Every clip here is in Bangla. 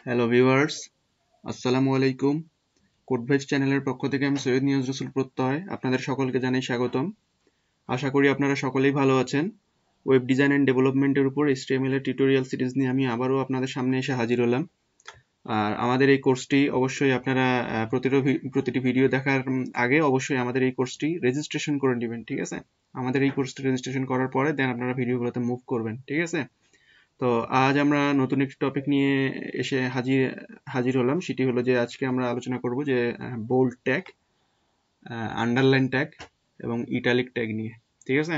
হ্যালো ভিউয়ার্স, আসসালামু আলাইকুম। কোডভাইবস চ্যানেলের পক্ষ থেকে আমি সৈয়দ নিয়াজ রসুল প্রত্যয় আপনাদের সকলকে জানাই স্বাগতম। আশা করি আপনারা সকলেই ভালো আছেন। ওয়েব ডিজাইন অ্যান্ড ডেভেলপমেন্টের উপর HTML এর টিউটোরিয়াল সিরিজ নিয়ে আমি আবারও আপনাদের সামনে এসে হাজির হলাম। আর আমাদের এই কোর্সটি অবশ্যই আপনারা প্রতিটি ভিডিও দেখার আগে অবশ্যই আমাদের এই কোর্সটি রেজিস্ট্রেশন করে নেবেন, ঠিক আছে? আমাদের এই কোর্সটি রেজিস্ট্রেশন করার পরে দেন আপনারা ভিডিওগুলোতে মুভ করবেন, ঠিক আছে? তো আজ আমরা নতুন একটি টপিক নিয়ে এসে হাজির হলাম। সেটি হলো যে আজকে আমরা আলোচনা করব যে বোল্ড ট্যাগ, আন্ডারলাইন ট্যাগ এবং ইটালিক ট্যাগ নিয়ে, ঠিক আছে?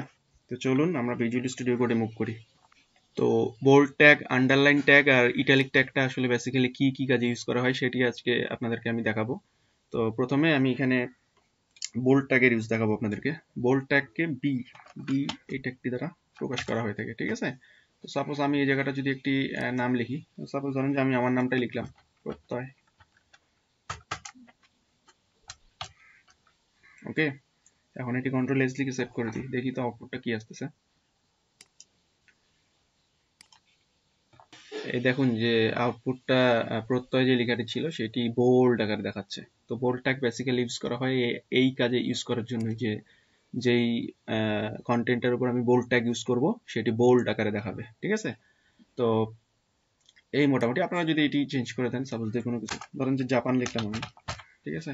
তো চলুন আমরা ভিজুয়াল স্টুডিও কোডে মুভ করি। তো বোল্ড ট্যাগ, আন্ডারলাইন ট্যাগ আর ইটালিক ট্যাগটা আসলে বেসিক্যালি কি কি কাজে ইউজ করা হয় সেটি আজকে আপনাদেরকে আমি দেখাবো। তো প্রথমে আমি এখানে বোল্ড ট্যাগের ইউজ দেখাবো আপনাদেরকে। বোল্ড ট্যাগকে বি এই ট্যাগটি দ্বারা প্রকাশ করা হয়ে থাকে, ঠিক আছে? তো সাপোজ আমি এই জায়গাটা যদি একটি নাম লিখি, সাপোজ ধরেন যে আমি আমার নামটাই লিখলাম প্রত্যয়, ওকে। এখন এটি কন্ট্রোল এস লিখে সেভ করে দিই, দেখি তো আউটপুটটা কি আসতেছে। এই দেখুন যে আউটপুটটা প্রত্যয় যে লেখাটি ছিল সেটি বোল্ড আকারে দেখাচ্ছে। তো বোল্ড ট্যাগ বেসিক্যালি ইউজ করা হয় এই কাজে ইউজ করার জন্য, যে যেই কন্টেন্টের উপর আমি বোল্ড ট্যাগ ইউজ করব সেটি বোল্ড আকারে দেখাবে, ঠিক আছে? তো এই মোটামুটি আপনারা যদি এটি চেঞ্জ করে দেন, সাপোজ যে কোনো কিছু ধরেন যে জাপান লিখলাম আমি, ঠিক আছে?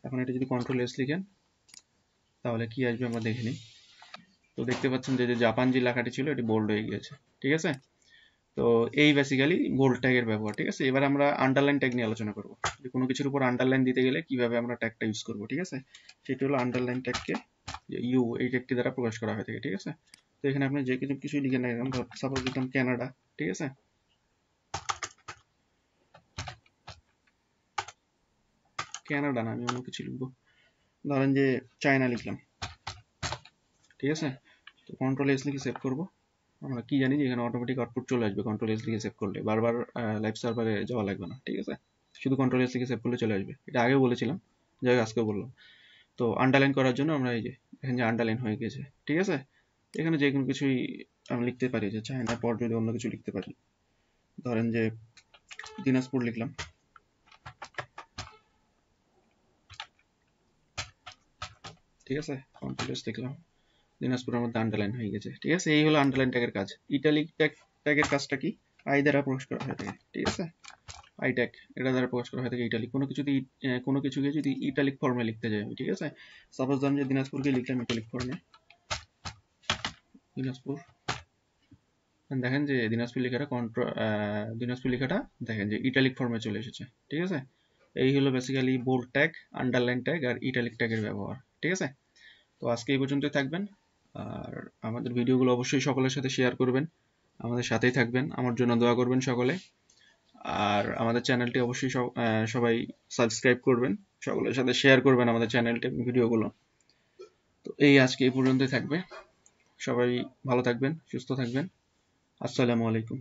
এখন এটা যদি কন্ট্রোল এস লিখেন তাহলে কি আসবে আমরা দেখে নিই। তো দেখতে পাচ্ছেন যে জাপান যে লেখাটি ছিল এটি বোল্ড হয়ে গিয়েছে, ঠিক আছে? তো এই বেসিক্যালি বোল্ড ট্যাগের ব্যবহার, ঠিক আছে? এবার আমরা আন্ডারলাইন ট্যাগ নিয়ে আলোচনা করব, যে কোনো কিছুর উপর আন্ডারলাইন দিতে গেলে কিভাবে আমরা ট্যাগটা ইউজ করব, ঠিক আছে? সেটি হলো আন্ডারলাইন ট্যাগকে ইউ এই ট্যাগটি দ্বারা প্রকাশ করা হয়ে থাকে, ঠিক আছে? তো এখানে আপনি যে কিছু লিখে নেন, সাপোজ লিখলাম কানাডা, ঠিক আছে? কানাডা না, আমি অন্য কিছু লিখবো, ধরেন যে চায়না লিখলাম, ঠিক আছে? তো কন্ট্রোল এস লিখে সেভ করব। আমরা কি জানি যে এখানে অটোমেটিক আউটপুট চলে আসবে কন্ট্রোল এস লিখে সেভ করলে, বারবার লাইভ সার্ভারে যাওয়া লাগবে না, ঠিক আছে? শুধু কন্ট্রোল এস লিখে সেভ করলে চলে আসবে। এটা আগেও বলেছিলাম, যাই হোক আজকেও বললাম। তো আন্ডারলাইন করার জন্য আমরা এই যে এখানে যে আন্ডারলাইন হয়ে গেছে, ঠিক আছে? এখানে যে কোনো কিছুই আমি লিখতে পারি, যে চায়নার পর যদি অন্য কিছু লিখতে পারি, ধরেন যে দিনাজপুর লিখলাম, ঠিক আছে? কন্ট্রোল এস লিখলাম, দিনাজপুরের মধ্যে আন্ডারলাইন হয়ে গেছে, ঠিক আছে? এই হলো আন্ডারলাইন ট্যাগের কাজ। ইটালিক ট্যাগের কাজটা কি? আই দ্বারা প্রকাশ করা হয়ে থাকে, ঠিক আছে? আই ট্যাগ এটা দ্বারা প্রকাশ করা হয়ে থাকে ইটালিক। কোনো কিছুকে যদি ইটালিক ফর্মে লিখতে যাই, ঠিক আছে? সাপোজ ধরেন যে দিনাজপুরকে লিখলাম ইটালিক ফর্মে, দিনাজপুর, দেখেন যে দিনাজপুর লেখাটা দেখেন যে ইটালিক ফর্মে চলে এসেছে, ঠিক আছে? এই হলো basically bold tag, underline tag আর ইটালিক ট্যাগের ব্যবহার, ঠিক আছে? তো আজকে এই পর্যন্তই থাকবেন। আর আমাদের ভিডিওগুলো অবশ্যই সকলের সাথে শেয়ার করবেন, আমাদের সাথেই থাকবেন, আমার জন্য দোয়া করবেন সকলে। আর আমাদের চ্যানেলটি অবশ্যই সবাই সাবস্ক্রাইব করবেন, সকলের সাথে শেয়ার করবেন আমাদের চ্যানেলটি ভিডিওগুলো। তো এই আজকে এই পর্যন্তই থাকবে। সবাই ভালো থাকবেন, সুস্থ থাকবেন। আসসালামু আলাইকুম।